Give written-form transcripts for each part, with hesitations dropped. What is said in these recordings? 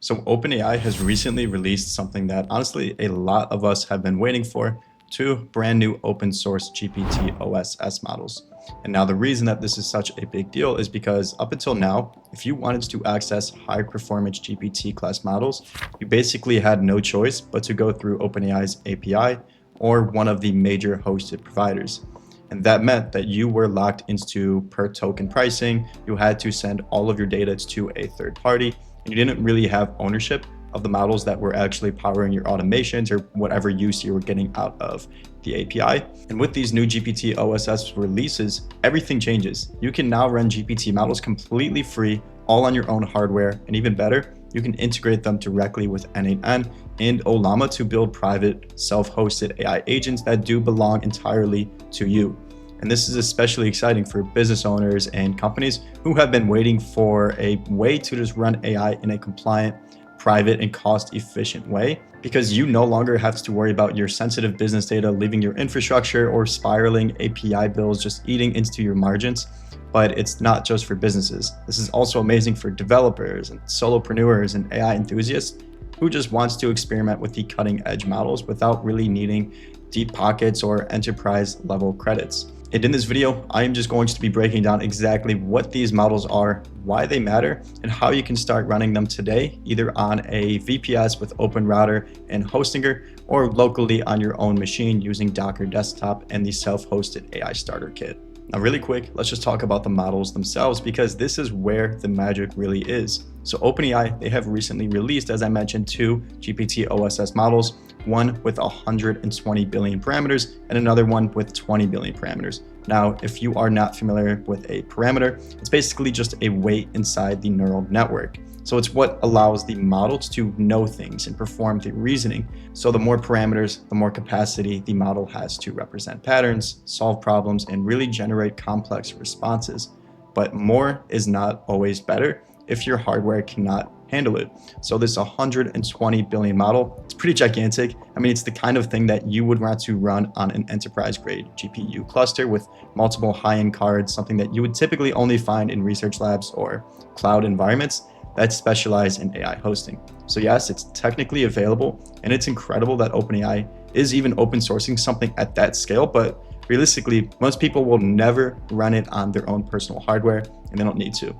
So OpenAI has recently released something that honestly a lot of us have been waiting for, two brand new open source GPT-OSS models. And now the reason that this is such a big deal is because up until now, if you wanted to access high performance GPT class models, you basically had no choice but to go through OpenAI's API or one of the major hosted providers. And that meant that you were locked into per token pricing. You had to send all of your data to a third party, and you didn't really have ownership of the models that were actually powering your automations or whatever use you were getting out of the API. And with these new GPT-OSS releases, everything changes. You can now run GPT models completely free, all on your own hardware, and even better, you can integrate them directly with n8n and Ollama to build private, self-hosted AI agents that do belong entirely to you. And this is especially exciting for business owners and companies who have been waiting for a way to just run AI in a compliant, private, and cost-efficient way, because you no longer have to worry about your sensitive business data leaving your infrastructure or spiraling API bills just eating into your margins. But it's not just for businesses. This is also amazing for developers and solopreneurs and AI enthusiasts who just wants to experiment with the cutting edge models without really needing deep pockets or enterprise level credits. And in this video, I am just going to be breaking down exactly what these models are, why they matter, and how you can start running them today, either on a VPS with OpenRouter and Hostinger, or locally on your own machine using Docker Desktop and the self-hosted AI Starter Kit. Now, really quick, let's just talk about the models themselves, because this is where the magic really is. So OpenAI, they have recently released, as I mentioned, two GPT-OSS models, one with 120 billion parameters and another one with 20 billion parameters. Now, if you are not familiar with a parameter, it's basically just a weight inside the neural network. So it's what allows the models to know things and perform the reasoning. So the more parameters, the more capacity the model has to represent patterns, solve problems, and really generate complex responses. But more is not always better if your hardware cannot handle it. So this 120 billion model, it's pretty gigantic. I mean, it's the kind of thing that you would want to run on an enterprise grade GPU cluster with multiple high-end cards, something that you would typically only find in research labs or cloud environments that specialize in AI hosting. So yes, it's technically available, and it's incredible that OpenAI is even open sourcing something at that scale, but realistically, most people will never run it on their own personal hardware, and they don't need to.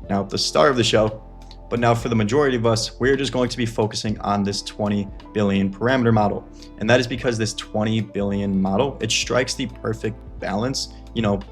Now, the star of the show, but now for the majority of us, we're just going to be focusing on this 20 billion parameter model. And that is because this 20 billion model, it strikes the perfect balance,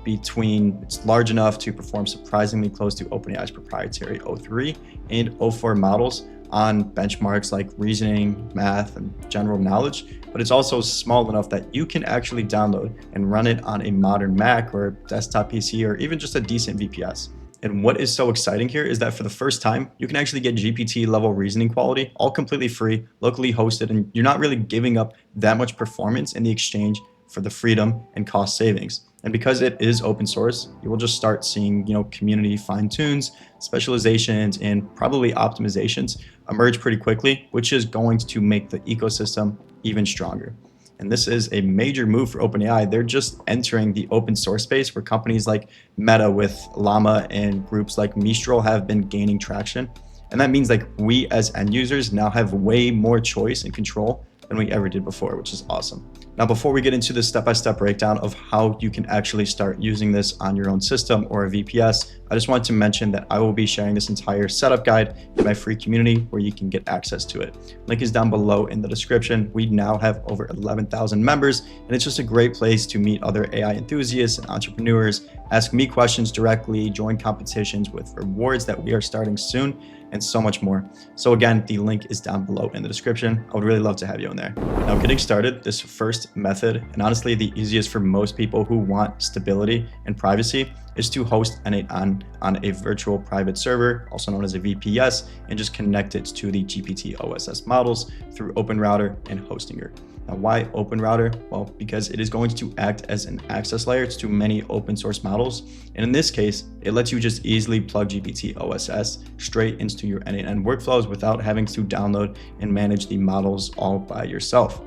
between it's large enough to perform surprisingly close to OpenAI's proprietary O3 and O4 models on benchmarks like reasoning, math, and general knowledge, but it's also small enough that you can actually download and run it on a modern Mac or desktop PC or even just a decent VPS. And what is so exciting here is that for the first time, you can actually get GPT level reasoning quality, all completely free, locally hosted, and you're not really giving up that much performance in the exchange for the freedom and cost savings. And because it is open source, you will just start seeing, community fine tunes, specializations, and probably optimizations emerge pretty quickly, which is going to make the ecosystem even stronger. And this is a major move for OpenAI. They're just entering the open source space where companies like Meta with Ollama and groups like Mistral have been gaining traction. And that means like we as end users now have way more choice and control than we ever did before, which is awesome. Now, before we get into the step-by-step breakdown of how you can actually start using this on your own system or a VPS, I just wanted to mention that I will be sharing this entire setup guide in my free community where you can get access to it. Link is down below in the description. We now have over 11,000 members, and it's just a great place to meet other AI enthusiasts and entrepreneurs, ask me questions directly, join competitions with rewards that we are starting soon, and so much more. So again, the link is down below in the description. I would really love to have you in there. Now, getting started, this first method, and honestly the easiest for most people who want stability and privacy, is to host n8n on a virtual private server, also known as a VPS, and just connect it to the GPT-OSS models through OpenRouter and Hostinger. Now, why OpenRouter? Well, because it is going to act as an access layer to many open source models. And in this case, it lets you just easily plug GPT-OSS straight into your n8n workflows without having to download and manage the models all by yourself.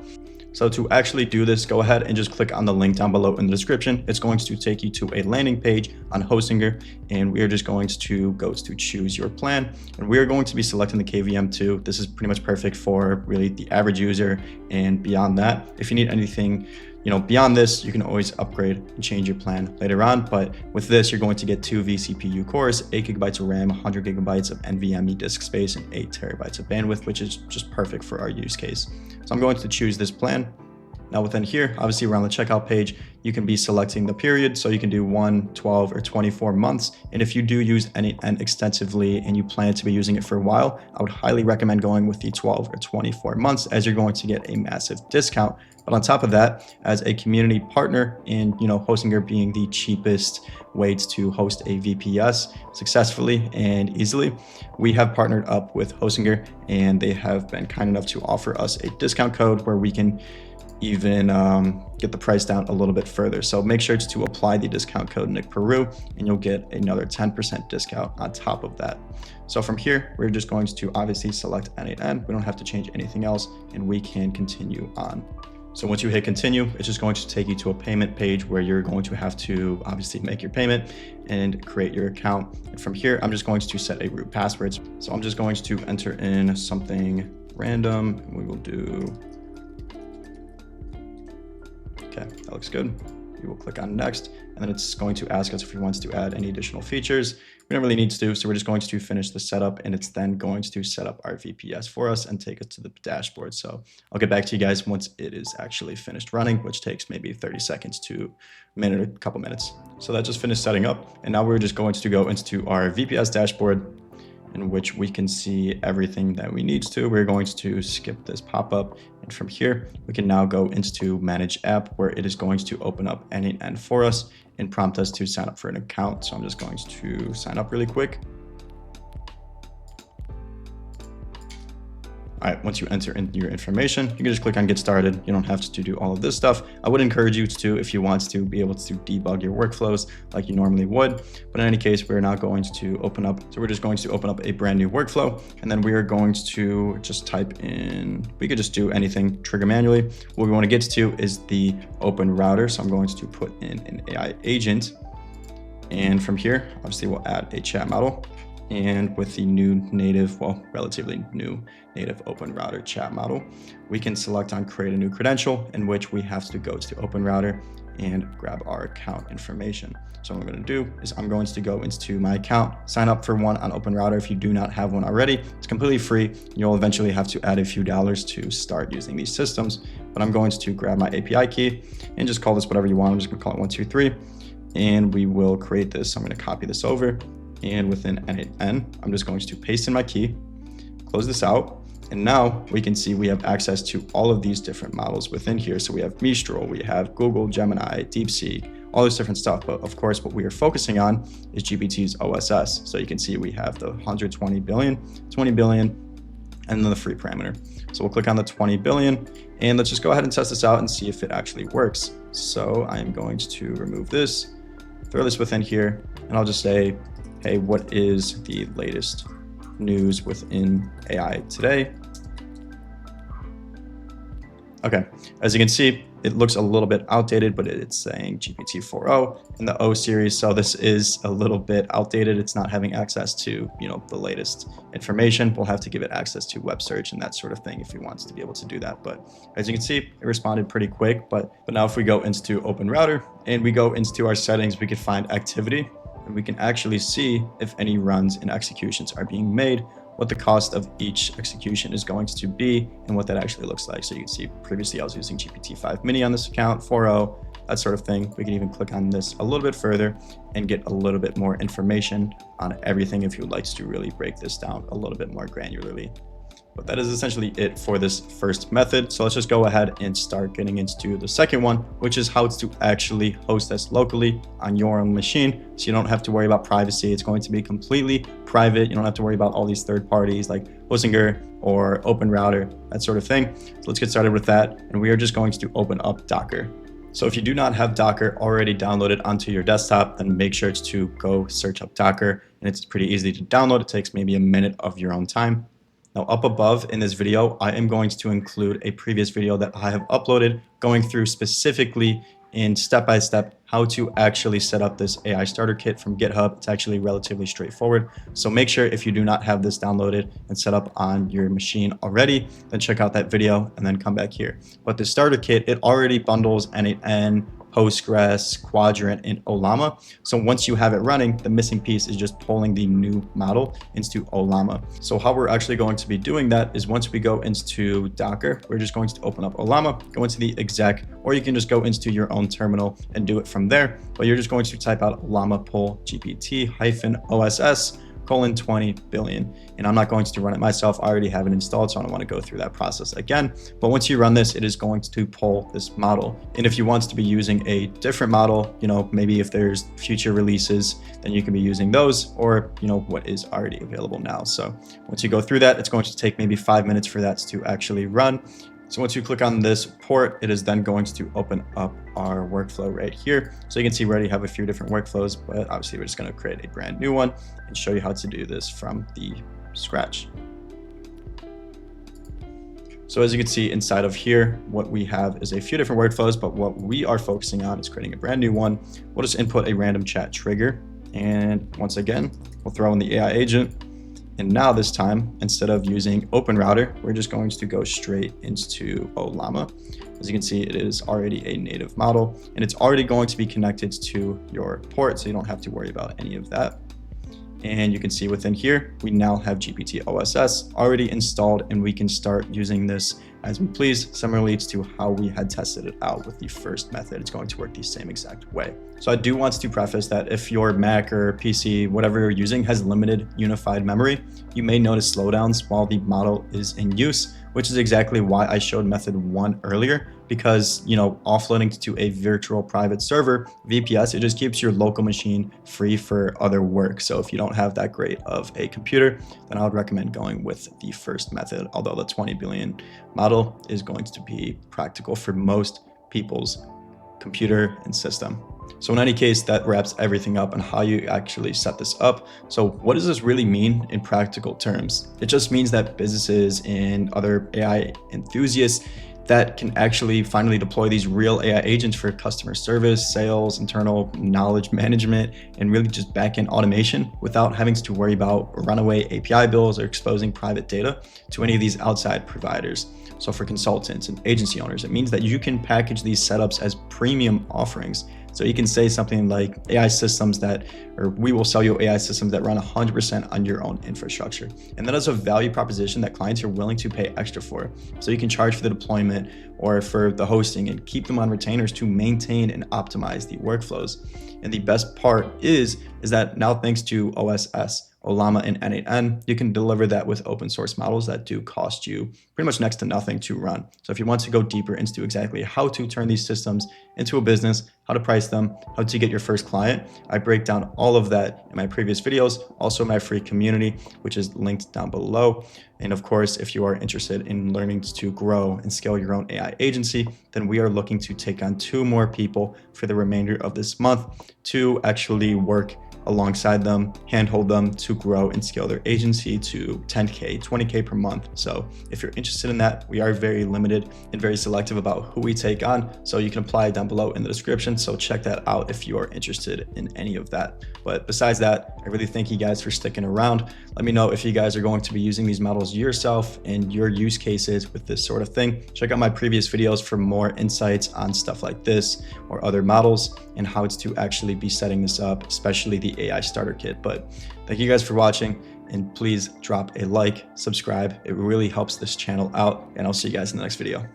So to actually do this, go ahead and just click on the link down below in the description. It's going to take you to a landing page on Hostinger, and we are just going to go to choose your plan. And we are going to be selecting the KVM2. This is pretty much perfect for really the average user and beyond that. If you need anything, beyond this, you can always upgrade and change your plan later on. But with this, you're going to get 2 vCPU cores, 8 gigabytes of RAM, 100 gigabytes of NVMe disk space, and 8 terabytes of bandwidth, which is just perfect for our use case. So I'm going to choose this plan. Now within here, obviously we're on the checkout page, you can be selecting the period. So you can do 1, 12, or 24 months. And if you do use n8n extensively and you plan to be using it for a while, I would highly recommend going with the 12 or 24 months, as you're going to get a massive discount. But on top of that, as a community partner, and Hostinger being the cheapest way to host a VPS successfully and easily, we have partnered up with Hostinger, and they have been kind enough to offer us a discount code where we can even get the price down a little bit further. So make sure to apply the discount code NICPeru, and you'll get another 10% discount on top of that. So from here, we're just going to obviously select n8n. We don't have to change anything else, and we can continue on. So once you hit continue, it's just going to take you to a payment page where you're going to have to obviously make your payment and create your account. And from here, I'm just going to set a root password. So I'm just going to enter in something random, and we will do, okay, that looks good. We will click on next, and then it's going to ask us if we want to add any additional features. We don't really need to, so we're just going to finish the setup, and it's then going to set up our VPS for us and take us to the dashboard. So I'll get back to you guys once it is actually finished running, which takes maybe 30 seconds to a minute, a couple minutes. So that just finished setting up, and now we're just going to go into our VPS dashboard, in which we can see everything that we need to. We're going to skip this pop-up, and from here we can now go into manage app, where it is going to open up n8n for us and prompt us to sign up for an account. So I'm just going to sign up really quick. All right, once you enter in your information, you can just click on get started. You don't have to do all of this stuff. I would encourage you to, if you want to, be able to debug your workflows like you normally would. But in any case, we're now going to open up. So we're just going to open up a brand new workflow, and then we are going to just type in, we could just do anything, trigger manually. What we want to get to is the open router. So I'm going to put in an AI agent. And from here, obviously we'll add a chat model. And with the new native, well, relatively new native open router chat model, we can select on create a new credential, in which we have to go to open router and grab our account information. So what I'm going to do is I'm going to go into my account, sign up for one on open router. If you do not have one already, it's completely free. You'll eventually have to add a few dollars to start using these systems, but I'm going to grab my API key and just call this whatever you want. I'm just going to call it 123, and we will create this. I'm going to copy this over. And within n8n, I'm just going to paste in my key, close this out, and now we can see we have access to all of these different models within here. So we have Mistral, we have Google, Gemini, DeepSeek, all this different stuff. But of course, what we are focusing on is GPT's OSS. So you can see we have the 120 billion, 20 billion, and then the free parameter. So we'll click on the 20 billion, and let's just go ahead and test this out and see if it actually works. So I'm going to remove this, throw this within here, and I'll just say, hey, what is the latest news within AI today? Okay, as you can see, it looks a little bit outdated, but it's saying GPT-4o in the O series. So this is a little bit outdated. It's not having access to, the latest information. We'll have to give it access to web search and that sort of thing if he wants to be able to do that. But as you can see, it responded pretty quick. But now if we go into open router and we go into our settings, we could find activity, and we can actually see if any runs and executions are being made, what the cost of each execution is going to be, and what that actually looks like. So you can see previously I was using GPT-5 mini on this account, 4o, that sort of thing. We can even click on this a little bit further and get a little bit more information on everything if you'd like to really break this down a little bit more granularly. But that is essentially it for this first method. So let's just go ahead and start getting into the second one, which is how to actually host this locally on your own machine. So you don't have to worry about privacy. It's going to be completely private. You don't have to worry about all these third parties like Hostinger or Open Router, that sort of thing. So let's get started with that. And we are just going to open up Docker. So if you do not have Docker already downloaded onto your desktop, then make sure to go search up Docker. And it's pretty easy to download. It takes maybe a minute of your own time. Now up above in this video, I am going to include a previous video that I have uploaded going through specifically in step-by-step how to actually set up this AI starter kit from GitHub. It's actually relatively straightforward. So make sure if you do not have this downloaded and set up on your machine already, then check out that video and then come back here. But the starter kit, it already bundles n8n, Postgres, Quadrant, and Ollama. So once you have it running, the missing piece is just pulling the new model into Ollama. So how we're actually going to be doing that is once we go into Docker, we're just going to open up Ollama, go into the exec, or you can just go into your own terminal and do it from there. But you're just going to type out Ollama pull GPT-OSS :20 billion. And I'm not going to run it myself. I already have it installed, so I don't want to go through that process again. But once you run this, it is going to pull this model. And if you want to be using a different model, maybe if there's future releases, then you can be using those, or what is already available now. So once you go through that, it's going to take maybe 5 minutes for that to actually run. So once you click on this port, it is then going to open up our workflow right here. So you can see we already have a few different workflows, but obviously we're just going to create a brand new one and show you how to do this from the scratch. So as you can see inside of here, what we have is a few different workflows, but what we are focusing on is creating a brand new one. We'll just input a random chat trigger. And once again, we'll throw in the AI agent. And now this time, instead of using OpenRouter, we're just going to go straight into Ollama. As you can see, it is already a native model, and it's already going to be connected to your port, so you don't have to worry about any of that. And you can see within here, we now have GPT-OSS already installed, and we can start using this as we please. Similarly to how we had tested it out with the first method, it's going to work the same exact way. So I do want to preface that if your Mac or PC, whatever you're using, has limited unified memory, you may notice slowdowns while the model is in use, which is exactly why I showed method 1 earlier, because offloading to a virtual private server, VPS, it just keeps your local machine free for other work. So if you don't have that great of a computer, then I would recommend going with the first method, although the 20 billion model is going to be practical for most people's computer and system. So in any case, that wraps everything up on how you actually set this up. So what does this really mean in practical terms? It just means that businesses and other AI enthusiasts that can actually finally deploy these real AI agents for customer service, sales, internal knowledge management, and really just back-end automation without having to worry about runaway API bills or exposing private data to any of these outside providers. So for consultants and agency owners, it means that you can package these setups as premium offerings. So you can say something like AI systems or we will sell you AI systems that run 100% on your own infrastructure. And that is a value proposition that clients are willing to pay extra for. So you can charge for the deployment or for the hosting and keep them on retainers to maintain and optimize the workflows. And the best part is that now thanks to OSS, Ollama, and n8n, you can deliver that with open source models that do cost you pretty much next to nothing to run. So if you want to go deeper into exactly how to turn these systems into a business, how to price them, how to get your first client, I break down all of that in my previous videos, also my free community, which is linked down below. And of course, if you are interested in learning to grow and scale your own AI agency, then we are looking to take on 2 more people for the remainder of this month to actually work alongside them, handhold them to grow and scale their agency to 10K, 20K per month. So if you're interested in that, we are very limited and very selective about who we take on. So you can apply down below in the description. So check that out if you are interested in any of that. But besides that, I really thank you guys for sticking around. Let me know if you guys are going to be using these models yourself and your use cases with this sort of thing. Check out my previous videos for more insights on stuff like this or other models and how it's to actually be setting this up, especially the AI starter kit. But thank you guys for watching, and please drop a like, subscribe. It really helps this channel out, and I'll see you guys in the next video.